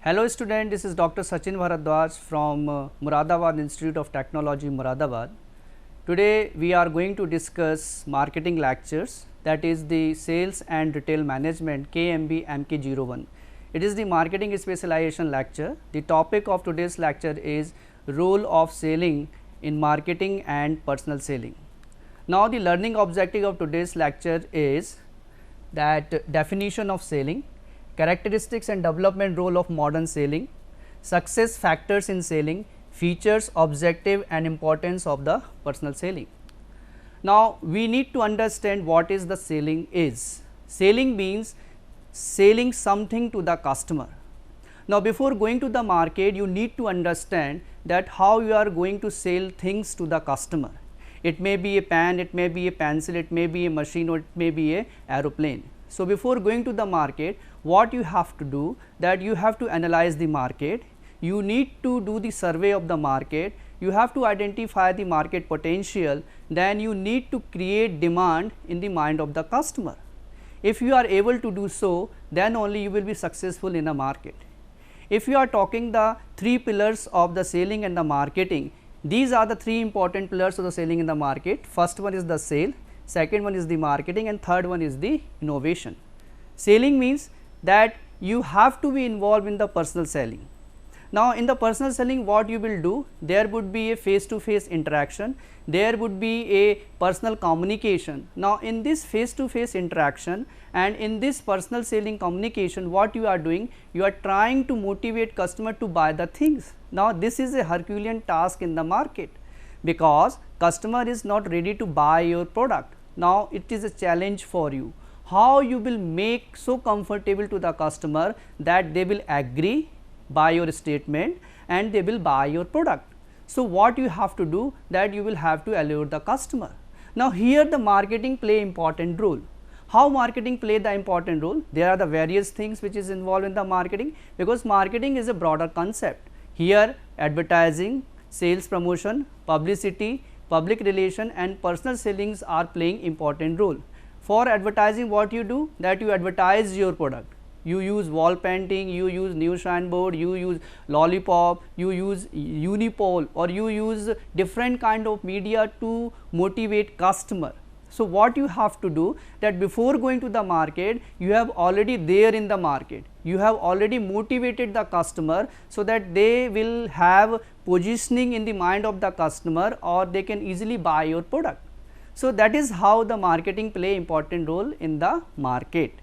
Hello student, this is Dr. Sachin Bharadwaj from Moradabad Institute of Technology, Moradabad. Today we are going to discuss marketing lectures, that is the Sales and Retail Management KMB MK01. It is the marketing specialization lecture. The topic of today's lecture is role of selling in marketing and personal selling. Now the learning objective of today's lecture is that definition of selling, characteristics and development role of modern selling, success factors in selling, features, objective and importance of the personal selling. Now, we need to understand what is the selling is. Selling means selling something to the customer. Now, before going to the market, you need to understand that how you are going to sell things to the customer. It may be a pen, it may be a pencil, it may be a machine, or it may be a aeroplane. So, before going to the market, what you have to do, that you have to analyze the market, you need to do the survey of the market, you have to identify the market potential, then you need to create demand in the mind of the customer. If you are able to do so, then only you will be successful in a market. If you are talking the three pillars of the selling and the marketing, these are the three important pillars of the selling in the market. First one is the sale, second one is the marketing, and third one is the innovation. Selling means that you have to be involved in the personal selling. Now, in the personal selling, what you will do, there would be a face to face interaction, there would be a personal communication. Now, in this face to face interaction and in this personal selling communication, what you are doing, you are trying to motivate customer to buy the things. Now, this is a Herculean task in the market, because customer is not ready to buy your product. Now, it is a challenge for you. How you will make so comfortable to the customer that they will agree by your statement and they will buy your product. So, what you have to do, that you will have to allure the customer. Now, here the marketing play important role. How marketing play the important role? There are the various things which is involved in the marketing, because marketing is a broader concept. Here advertising, sales promotion, publicity, public relation and personal sellings are playing important role. For advertising, what you do, that you advertise your product. You use wall painting, you use new signboard, you use lollipop, you use Unipol, or you use different kind of media to motivate customer. So, what you have to do, that before going to the market, you have already there in the market, you have already motivated the customer, so that they will have positioning in the mind of the customer, or they can easily buy your product. So, that is how the marketing play important role in the market.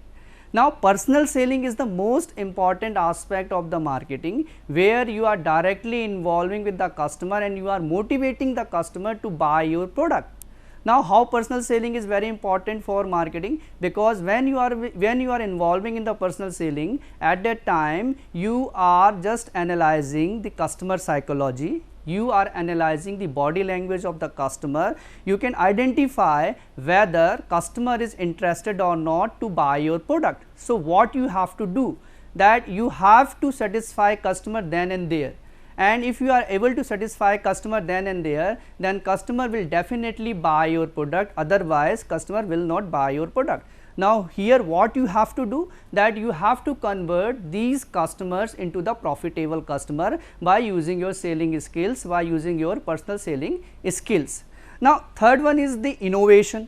Now, personal selling is the most important aspect of the marketing, where you are directly involving with the customer and you are motivating the customer to buy your product. Now, how personal selling is very important for marketing, because when you are involving in the personal selling, at that time you are just analyzing the customer psychology, you are analyzing the body language of the customer, you can identify whether customer is interested or not to buy your product. So, what you have to do, that you have to satisfy customer then and there, and if you are able to satisfy customer then and there, then customer will definitely buy your product, otherwise customer will not buy your product. Now, here what you have to do, that you have to convert these customers into the profitable customer by using your selling skills, by using your personal selling skills. Now, third one is the innovation.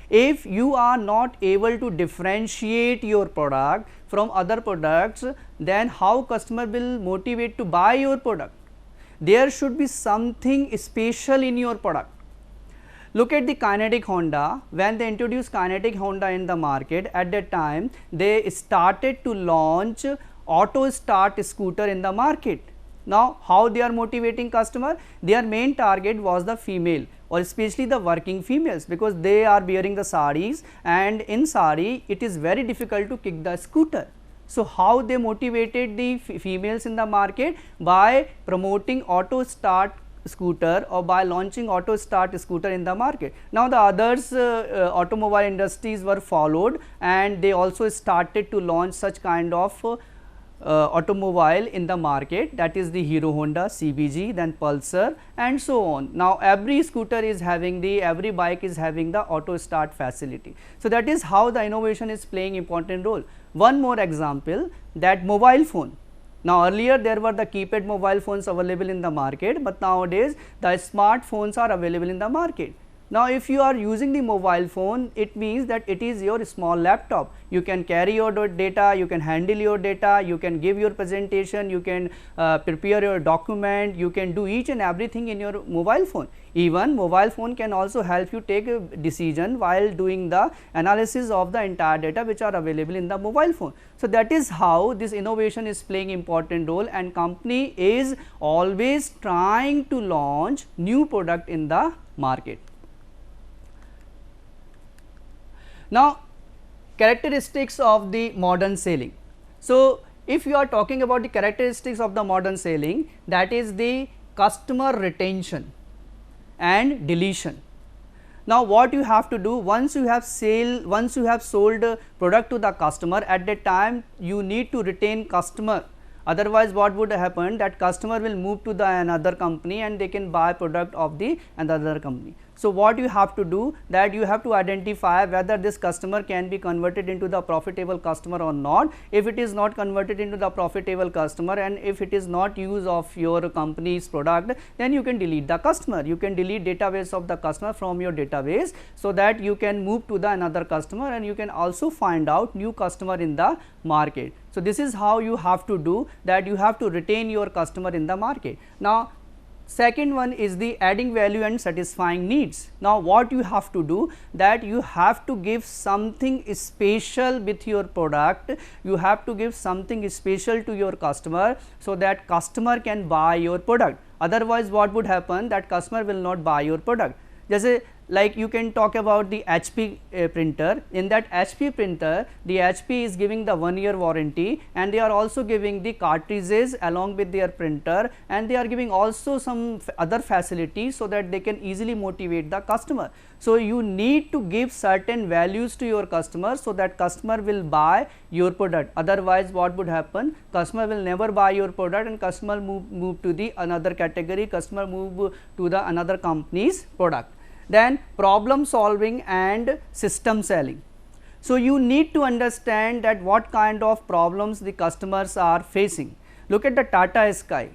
If you are not able to differentiate your product from other products, then how customer will motivate to buy your product? There should be something special in your product. Look at the Kinetic Honda. When they introduced Kinetic Honda in the market, at that time they started to launch auto start scooter in the market. Now, how they are motivating customer? Their main target was the female, or especially the working females, because they are wearing the saris, and in sari it is very difficult to kick the scooter. So, how they motivated the females in the market? By promoting auto start scooter, or by launching auto start scooter in the market. Now, the others automobile industries were followed, and they also started to launch such kind of automobile in the market, that is the Hero Honda, CBG, then Pulsar and so on. Now, every scooter is having every bike is having the auto start facility. So, that is how the innovation is playing important role. One more example, that mobile phone. Now earlier there were the keypad mobile phones available in the market, but nowadays the smartphones are available in the market. Now if you are using the mobile phone, it means that it is your small laptop. You can carry your data, you can handle your data, you can give your presentation, you can prepare your document, you can do each and everything in your mobile phone. Even mobile phone can also help you take a decision while doing the analysis of the entire data which are available in the mobile phone. So that is how this innovation is playing important role, and company is always trying to launch new product in the market. Now characteristics of the modern selling. So if you are talking about the characteristics of the modern selling, that is the customer retention and deletion. Now what you have to do, once you have sold a product to the customer, at that time you need to retain customer. Otherwise what would happen, that customer will move to the another company and they can buy product of the another company. So what you have to do, that you have to identify whether this customer can be converted into the profitable customer or not. If it is not converted into the profitable customer, and if it is not use of your company's product, then you can delete the customer. You can delete database of the customer from your database, so that you can move to the another customer, and you can also find out new customer in the market. So this is how you have to do, that you have to retain your customer in the market. Now second one is the adding value and satisfying needs. Now what you have to do, that you have to give something special with your product, you have to give something special to your customer, so that customer can buy your product. Otherwise what would happen, that customer will not buy your product. Just like you can talk about the HP printer. In that HP printer, the HP is giving the 1-year warranty, and they are also giving the cartridges along with their printer, and they are giving also some other facilities, so that they can easily motivate the customer. So you need to give certain values to your customer, so that customer will buy your product. Otherwise what would happen, customer will never buy your product, and customer move to the another category, customer move to the another company's product. Then problem solving and system selling. So you need to understand that what kind of problems the customers are facing. Look at the Tata Sky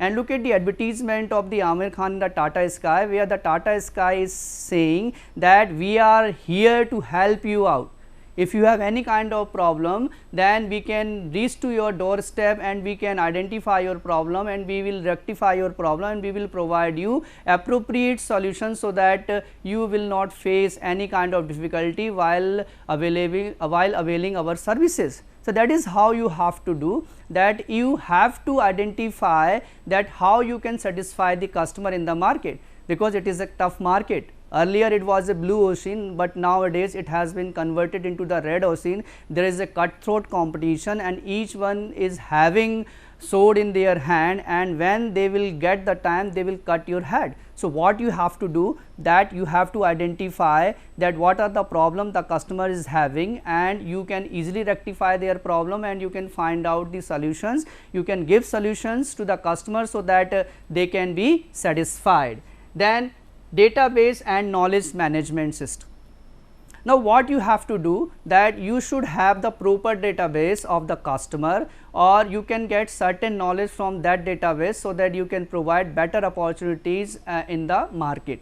and look at the advertisement of the Amir Khan in the Tata Sky, where the Tata Sky is saying that we are here to help you out. If you have any kind of problem, then we can reach to your doorstep, and we can identify your problem, and we will rectify your problem, and we will provide you appropriate solutions, so that you will not face any kind of difficulty while availing our services. So that is how you have to do, that you have to identify that how you can satisfy the customer in the market, because it is a tough market. Earlier it was a blue ocean, but nowadays it has been converted into the red ocean. There is a cutthroat competition, and each one is having sword in their hand, and when they will get the time, they will cut your head. So what you have to do, that you have to identify that what are the problem the customer is having, and you can easily rectify their problem, and you can find out the solutions. You can give solutions to the customer, so that they can be satisfied. Then database and knowledge management system. Now what you have to do, that you should have the proper database of the customer, or you can get certain knowledge from that database, so that you can provide better opportunities in the market.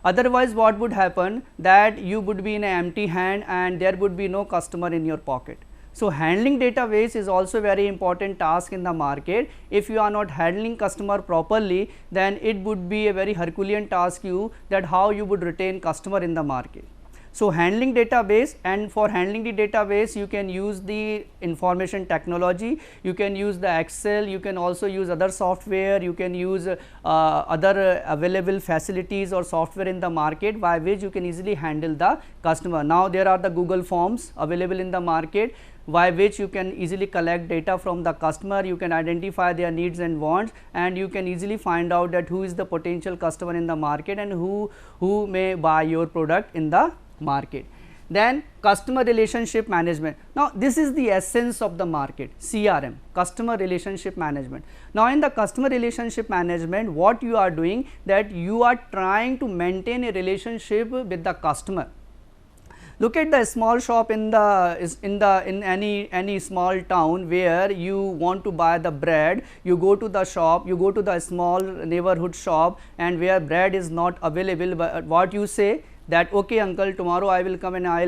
Otherwise what would happen, that you would be in an empty hand, and there would be no customer in your pocket. So handling database is also very important task in the market. If you are not handling customer properly, then it would be a very Herculean task that how you would retain customer in the market. So handling database, and for handling the database you can use the information technology, you can use the Excel, you can also use other software, you can use other available facilities or software in the market, by which you can easily handle the customer. Now there are the Google Forms available in the market, by which you can easily collect data from the customer, you can identify their needs and wants, and you can easily find out that who is the potential customer in the market, and who may buy your product in the market. Then customer relationship management. Now this is the essence of the market, CRM, customer relationship management. Now in the customer relationship management, what you are doing, that you are trying to maintain a relationship with the customer. Look at the small shop in any small town where you want to buy the bread. You go to the shop, you go to the small neighborhood shop, and where bread is not available, but what you say that okay uncle, tomorrow I will come and I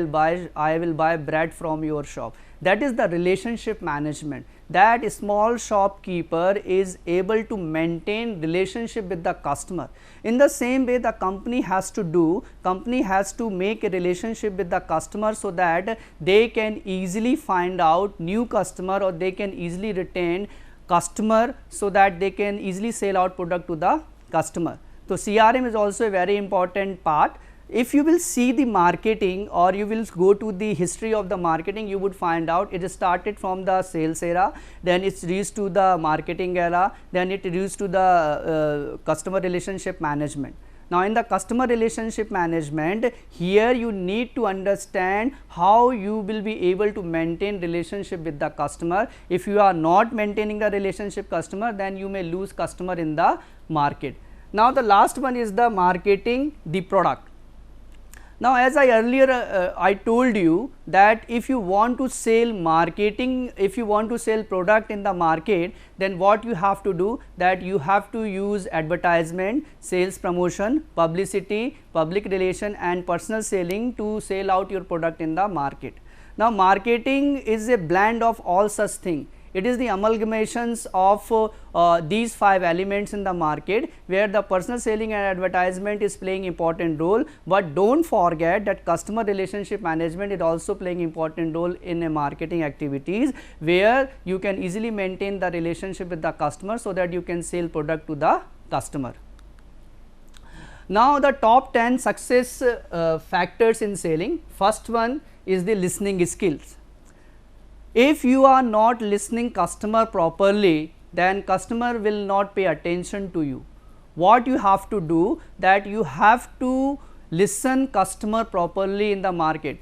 will buy bread from your shop. That is the relationship management. That small shopkeeper is able to maintain relationship with the customer. In the same way, the company has to make a relationship with the customer, so that they can easily find out new customer, or they can easily retain customer, so that they can easily sell out product to the customer. So CRM is also a very important part. If you will see the marketing, or you will go to the history of the marketing, you would find out it started from the sales era, then it reached to the marketing era, then it reached to the customer relationship management. Now, in the customer relationship management, here you need to understand how you will be able to maintain relationship with the customer. If you are not maintaining the relationship customer, then you may lose customer in the market. Now, the last one is the marketing the product. Now, as I earlier I told you that if you want to sell product in the market, then what you have to do, that you have to use advertisement, sales promotion, publicity, public relation and personal selling to sell out your product in the market. Now, marketing is a blend of all such things. It is the amalgamations of these 5 elements in the market, where the personal selling and advertisement is playing important role, but don't forget that customer relationship management is also playing important role in a marketing activities, where you can easily maintain the relationship with the customer, so that you can sell product to the customer. Now, the top 10 success factors in selling. First one is the listening skills. If you are not listening customer properly, then customer will not pay attention to you. What you have to do, that you have to listen customer properly in the market.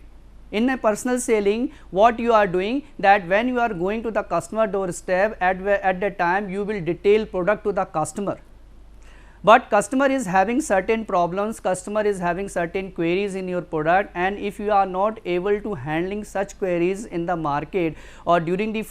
In a personal selling, what you are doing, that when you are going to the customer doorstep, at the time you will detail product to the customer. But customer is having certain problems, customer is having certain queries in your product, and if you are not able to handling such queries in the market, or during the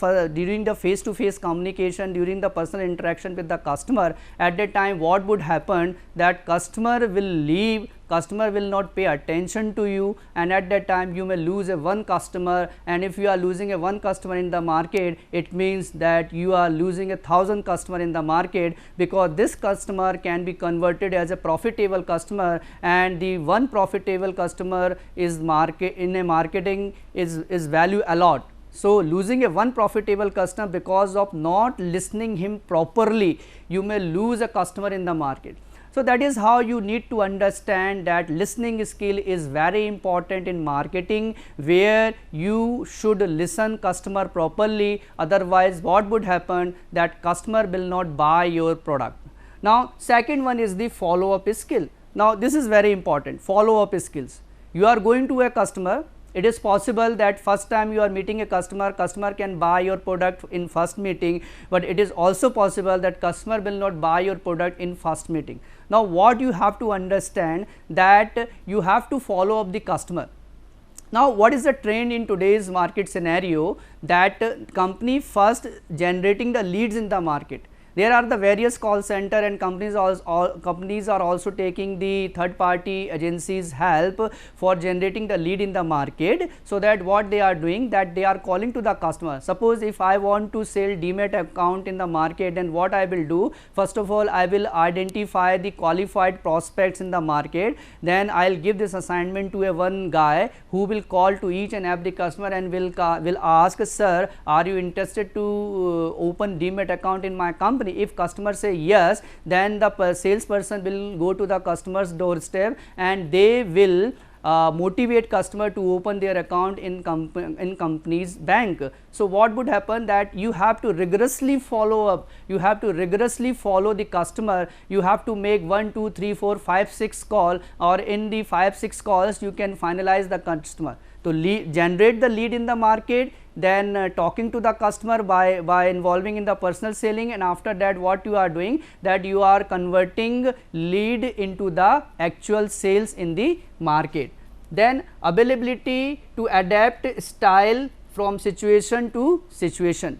face to face communication, during the personal interaction with the customer, at that time what would happen, that customer will leave, customer will not pay attention to you, and at that time you may lose a one customer. And if you are losing a one customer in the market, it means that you are losing 1,000 customer in the market, because this customer can be converted as a profitable customer, and the one profitable customer is in a marketing is value a lot. So, losing a one profitable customer because of not listening him properly, you may lose a customer in the market. So, that is how you need to understand that listening skill is very important in marketing, where you should listen customer properly, otherwise what would happen, that customer will not buy your product. Now, second one is the follow up skill. Now, this is very important, follow up skills. You are going to a customer. It is possible that first time you are meeting a customer, customer can buy your product in first meeting, but it is also possible that customer will not buy your product in first meeting. Now, what you have to understand, that you have to follow up the customer. Now, what is the trend in today's market scenario, that company first generating the leads in the market. There are the various call center, and companies are also taking the third party agencies help for generating the lead in the market. So, that what they are doing, that they are calling to the customer. Suppose if I want to sell Demat account in the market, then what I will do, first of all I will identify the qualified prospects in the market, then I will give this assignment to a one guy who will call to each and every customer and will ask, sir, are you interested to open Demat account in my company? If customer say yes, then the salesperson will go to the customer's doorstep, and they will motivate customer to open their account in company's bank. So, what would happen, that you have to rigorously follow up, you have to rigorously follow the customer, you have to make 1, 2, 3, 4, 5, 6 call, or in the 5, 6 calls you can finalize the customer. So, generate the lead in the market, then talking to the customer by involving in the personal selling, and after that what you are doing, that you are converting lead into the actual sales in the market. Then availability to adapt style from situation to situation.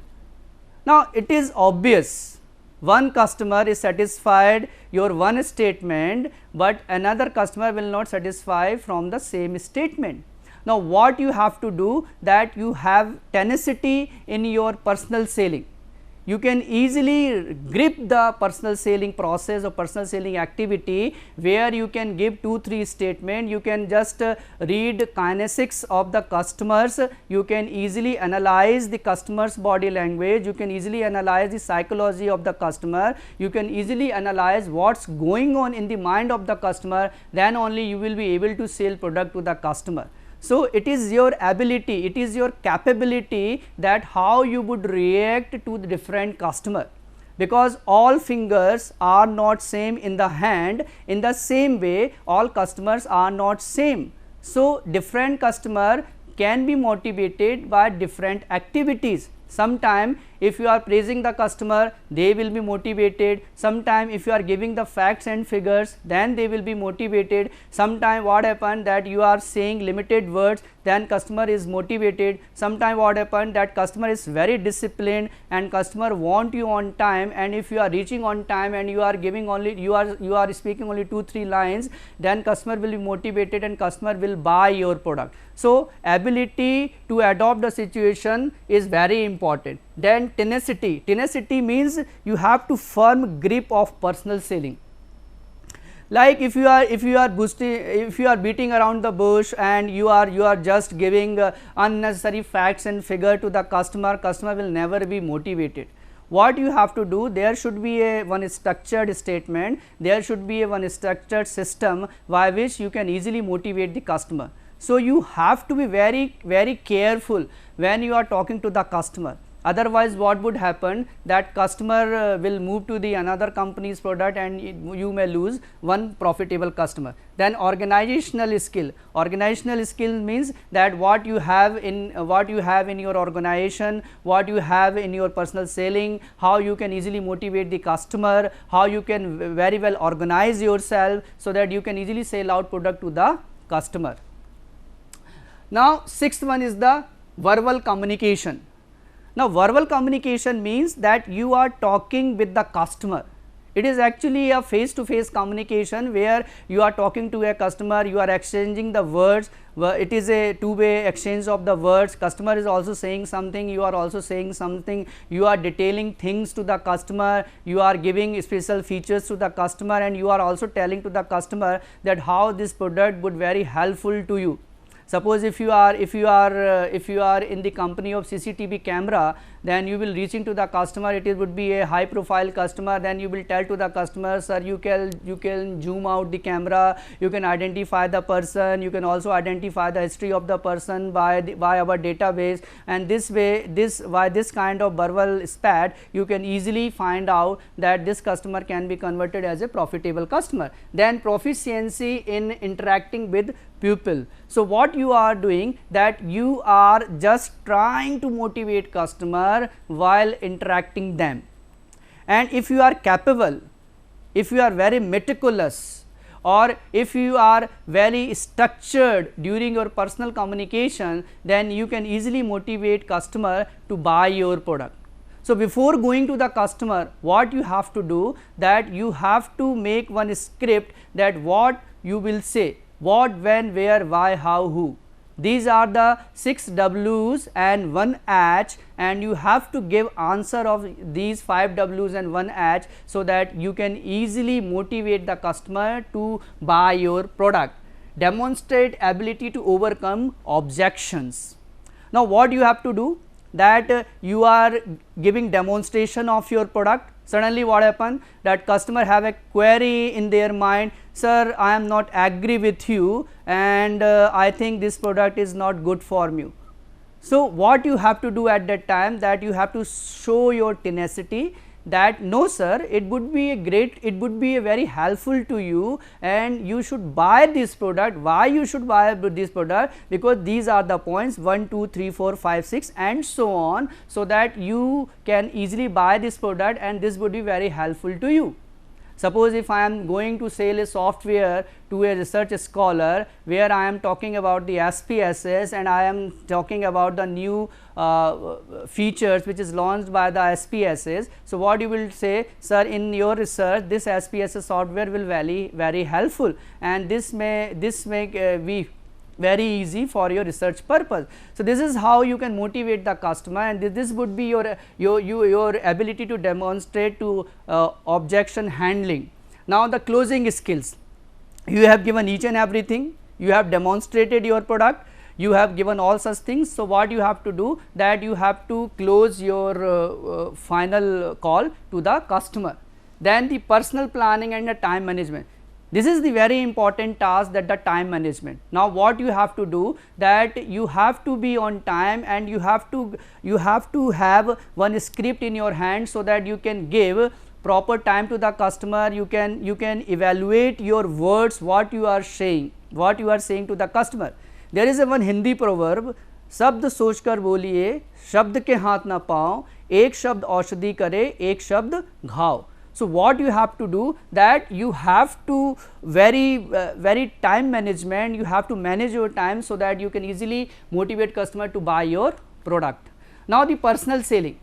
Now, it is obvious one customer is satisfied your one statement, but another customer will not satisfy from the same statement. Now, what you have to do, that you have tenacity in your personal selling. You can easily grip the personal selling process or personal selling activity, where you can give 2-3 statement, you can just read kinesics of the customers, you can easily analyze the customer's body language, you can easily analyze the psychology of the customer, you can easily analyze what is going on in the mind of the customer, then only you will be able to sell product to the customer. So, it is your ability, it is your capability, that how you would react to the different customer, because all fingers are not same in the hand. In the same way, all customers are not same. So, different customer can be motivated by different activities. Sometime if you are praising the customer, they will be motivated. Sometime if you are giving the facts and figures, then they will be motivated. Sometime what happen, that you are saying limited words, then customer is motivated. Sometime what happen, that customer is very disciplined and customer want you on time, and if you are reaching on time and you are giving only, you are speaking only 2-3 lines, then customer will be motivated and customer will buy your product. So, ability to adopt the situation is very important. Then tenacity. Tenacity means you have to firm grip of personal selling. Like if you are boosting, if you are beating around the bush and you are just giving unnecessary facts and figure to the customer, customer will never be motivated. What you have to do, there should be a one structured statement, there should be a one structured system by which you can easily motivate the customer. So, you have to be very careful when you are talking to the customer. Otherwise, what would happen, that customer will move to the another company's product and you may lose one profitable customer. Then organizational skill. Organizational skill means that what you have in your organization, what you have in your personal selling, how you can easily motivate the customer, how you can very well organize yourself so that you can easily sell out product to the customer. Now, sixth one is the verbal communication. Now, verbal communication means that you are talking with the customer. It is actually a face to face communication, where you are talking to a customer, you are exchanging the words, it is a two-way exchange of the words. Customer is also saying something, you are also saying something, you are detailing things to the customer, you are giving special features to the customer, and you are also telling to the customer that how this product would very helpful to you. Suppose if you are in the company of CCTV camera, then you will reaching to the customer, it would be a high profile customer, then you will tell to the customer, sir, you can zoom out the camera, you can identify the person, you can also identify the history of the person by our database, and this way, by this kind of verbal spat, you can easily find out that this customer can be converted as a profitable customer. Then proficiency in interacting with people. So, what you are doing, that you are just trying to motivate customer while interacting them, and if you are capable, if you are very meticulous, or if you are very structured during your personal communication, then you can easily motivate customer to buy your product. So, before going to the customer, what you have to do, that you have to make one script, that what you will say, what, when, where, why, how, who. These are the 6 W's and 1 H, and you have to give answer of these 5 W's and 1 H, so that you can easily motivate the customer to buy your product. Demonstrate ability to overcome objections. Now, what you have to do, that you are giving demonstration of your product. Suddenly what happen, that customer have a query in their mind, sir, I am not agree with you, and I think this product is not good for me. So, what you have to do at that time, that you have to show your tenacity, that no sir, it would be a very helpful to you, and you should buy this product. Why you should buy this product? Because these are the points 1, 2, 3, 4, 5, 6 and so on, so that you can easily buy this product and this would be very helpful to you. Suppose if I am going to sell a software to a research scholar where I am talking about the SPSS and I am talking about the new features which is launched by the SPSS. So, what you will say, sir, in your research this SPSS software will very helpful, and this may be very easy for your research purpose. So, this is how you can motivate the customer, and this would be your ability to demonstrate to objection handling. Now, the closing skills, you have given each and everything, you have demonstrated your product, you have given all such things. So, what you have to do, that you have to close your final call to the customer. Then the personal planning and the time management. This is the very important task, that the time management. Now, what you have to do, that you have to be on time, and you have to have one script in your hand, so that you can give proper time to the customer. You can evaluate your words, what you are saying to the customer. There is a one Hindi proverb, शब्द सोच कर बोलिए, शब्द के हाथ ना पाओ, एक शब्द औषधि करे, एक शब्द घाव. So, what you have to do, that you have to very time management, you have to manage your time, so that you can easily motivate customer to buy your product. Now, the personal selling.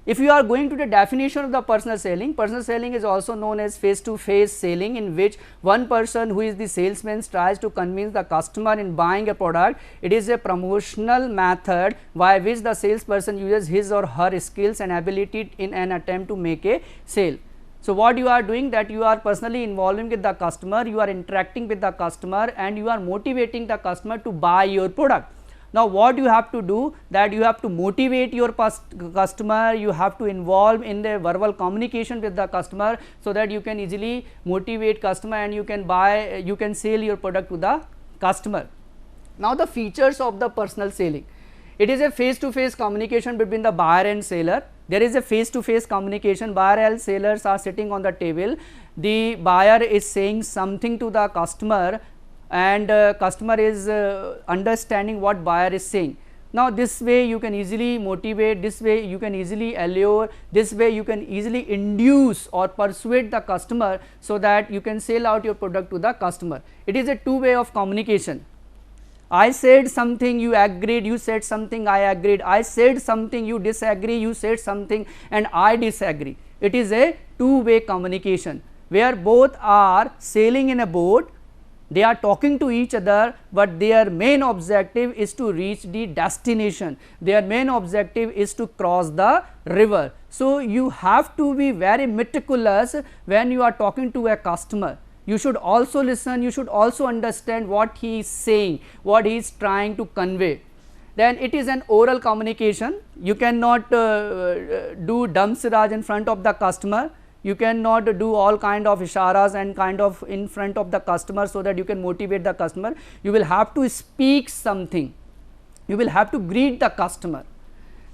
If you are going to the definition of the personal selling is also known as face to face selling, in which one person who is the salesman tries to convince the customer in buying a product. It is a promotional method by which the salesperson uses his or her skills and ability in an attempt to make a sale. So, what you are doing, that you are personally involving with the customer, you are interacting with the customer, and you are motivating the customer to buy your product. Now, what you have to do, that you have to motivate your customer, you have to involve in the verbal communication with the customer, so that you can easily motivate customer and you can sell your product to the customer. Now, the features of the personal selling. It is a face to face communication between the buyer and seller. There is a face to face communication, buyer and sellers are sitting on the table, the buyer is saying something to the customer, and customer is understanding what buyer is saying. Now, this way you can easily motivate, this way you can easily allure, this way you can easily induce or persuade the customer, so that you can sell out your product to the customer. It is a two-way of communication. I said something, you agreed, you said something, I agreed, I said something, you disagree, you said something and I disagree. It is a two-way communication, where both are sailing in a boat, they are talking to each other, but their main objective is to reach the destination, their main objective is to cross the river. So, you have to be very meticulous when you are talking to a customer. You should also listen, you should also understand what he is saying, what he is trying to convey. Then it is an oral communication. You cannot do dumb siraj in front of the customer. You cannot do all kind of isharas and kind of in front of the customer, so that you can motivate the customer. You will have to speak something. You will have to greet the customer.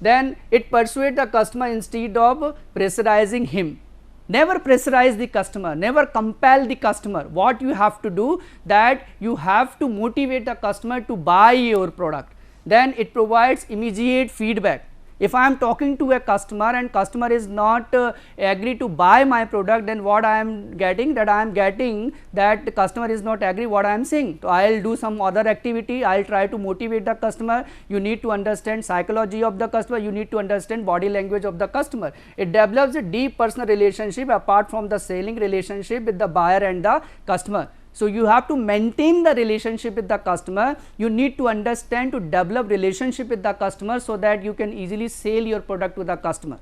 Then it persuades the customer instead of pressurizing him. Never pressurize the customer, never compel the customer. What you have to do, that you have to motivate the customer to buy your product. Then it provides immediate feedback. If I am talking to a customer and customer is not agree to buy my product, then what I am getting, that the customer is not agree what I am saying. So, I will do some other activity, I will try to motivate the customer. You need to understand psychology of the customer, you need to understand body language of the customer. It develops a deep personal relationship apart from the selling relationship with the buyer and the customer. So, you have to maintain the relationship with the customer, you need to understand to develop relationship with the customer, so that you can easily sell your product to the customer.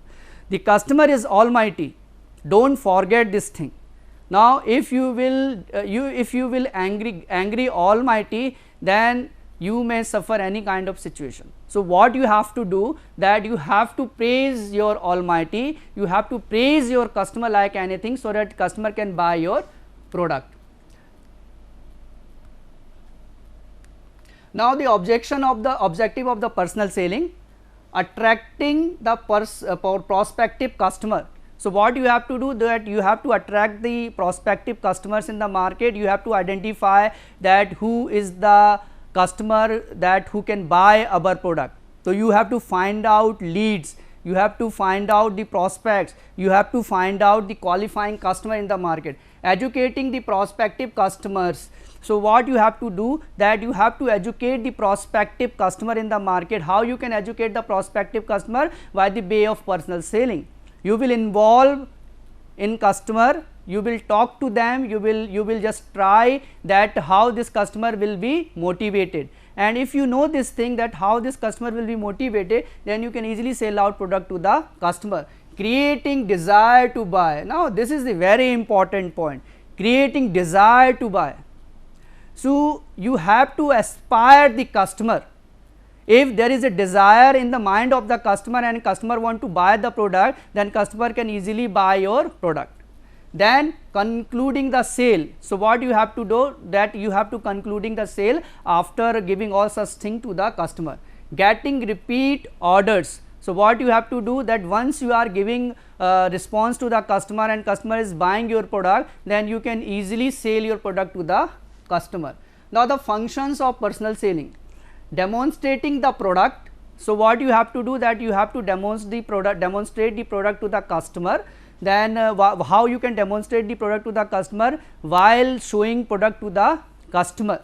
The customer is almighty, do not forget this thing. Now, if you will angry almighty, then you may suffer any kind of situation. So, what you have to do, that you have to praise your almighty, you have to praise your customer like anything, so that customer can buy your product. Now, the objective of the personal selling, attracting the prospective customer. So, what you have to do, that you have to attract the prospective customers in the market, you have to identify that who is the customer that who can buy our product. So, you have to find out leads, you have to find out the prospects, you have to find out the qualifying customer in the market, educating the prospective customers. So what you have to do, that you have to educate the prospective customer in the market. How you can educate the prospective customer? By the way of personal selling. You will involve in customer, you will talk to them, you will just try that how this customer will be motivated, and if you know this thing, that how this customer will be motivated, then you can easily sell out product to the customer. Creating desire to buy. Now this is the very important point, creating desire to buy. So you have to aspire the customer. If there is a desire in the mind of the customer and customer want to buy the product, then customer can easily buy your product. Then concluding the sale. So what you have to do, that you have to concluding the sale after giving all such thing to the customer. Getting repeat orders. So what you have to do, that once you are giving response to the customer and customer is buying your product, then you can easily sell your product to the customer. Now the functions of personal selling. Demonstrating the product. So what you have to do, that you have to demonstrate the product to the customer. Then how you can demonstrate the product to the customer? While showing product to the customer.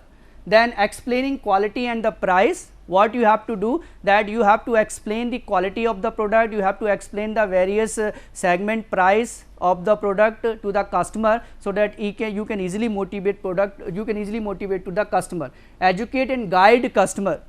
Then explaining quality and the price. What you have to do, that you have to explain the quality of the product, you have to explain the various segment price of the product to the customer, so that you can easily motivate to the customer. Educate and guide customer.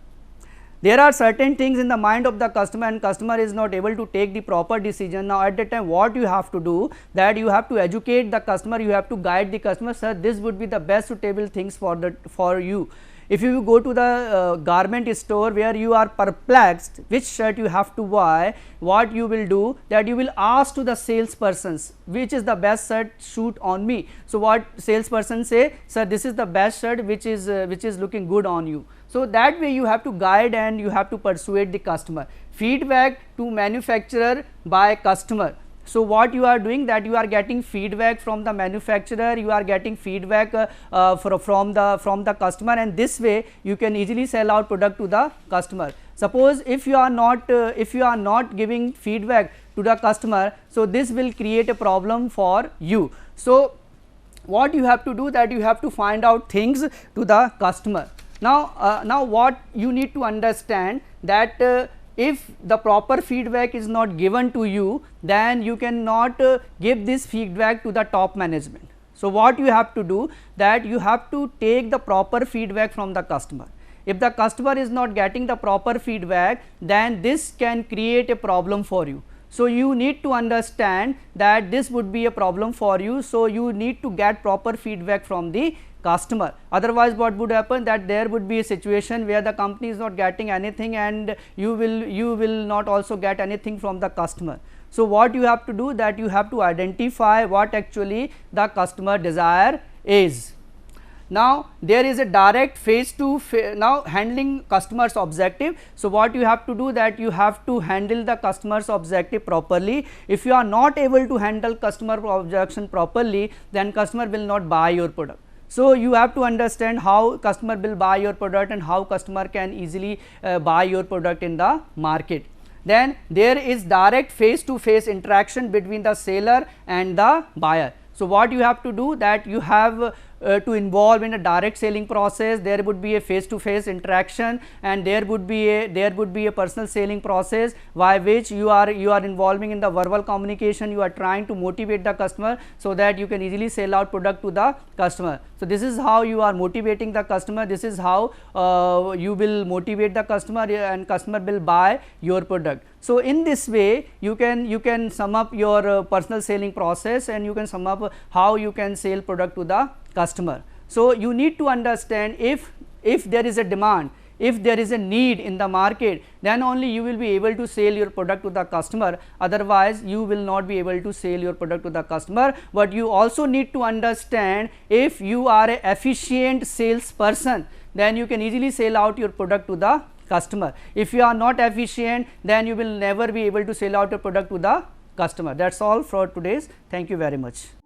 There are certain things in the mind of the customer and customer is not able to take the proper decision. Now at that time what you have to do, that you have to educate the customer, you have to guide the customer, sir, this would be the best suitable things for you. If you go to the garment store where you are perplexed which shirt you have to buy, what you will do, that you will ask to the salespersons which is the best shirt suit on me. So what salesperson say, sir, this is the best shirt which is looking good on you. So that way you have to guide and you have to persuade the customer. Feedback to manufacturer by customer. So what you are doing, that you are getting feedback from the manufacturer, you are getting feedback from the customer, and this way you can easily sell out product to the customer. Suppose if you are not giving feedback to the customer, so this will create a problem for you. So what you have to do, that you have to find out things to the customer. Now what you need to understand, that if the proper feedback is not given to you, then you cannot give this feedback to the top management. So what you have to do, that you have to take the proper feedback from the customer. If the customer is not getting the proper feedback, then this can create a problem for you. So you need to understand that this would be a problem for you. So you need to get proper feedback from the customer. Otherwise what would happen, that there would be a situation where the company is not getting anything and you will not also get anything from the customer. So what you have to do, that you have to identify what actually the customer desire is. Now there is a direct face to face, now handling customers objective. So what you have to do, that you have to handle the customers objective properly. If you are not able to handle customer objection properly, then customer will not buy your product. So you have to understand how customer will buy your product and how customer can easily buy your product in the market. Then there is direct face to face interaction between the seller and the buyer. So what you have to do, that you have to involve in a direct selling process. There would be a face to face interaction, and there would be a personal selling process by which you are involving in the verbal communication. You are trying to motivate the customer so that you can easily sell out product to the customer. So this is how you are motivating the customer. This is how you will motivate the customer and customer will buy your product. So in this way you can sum up your personal selling process, and you can sum up how you can sell product to the customer. So you need to understand, if there is a demand, if there is a need in the market, then only you will be able to sell your product to the customer. Otherwise you will not be able to sell your product to the customer. But you also need to understand, if you are an efficient salesperson, then you can easily sell out your product to the customer. If you are not efficient, then you will never be able to sell out your product to the customer. That's all for today's. Thank you very much.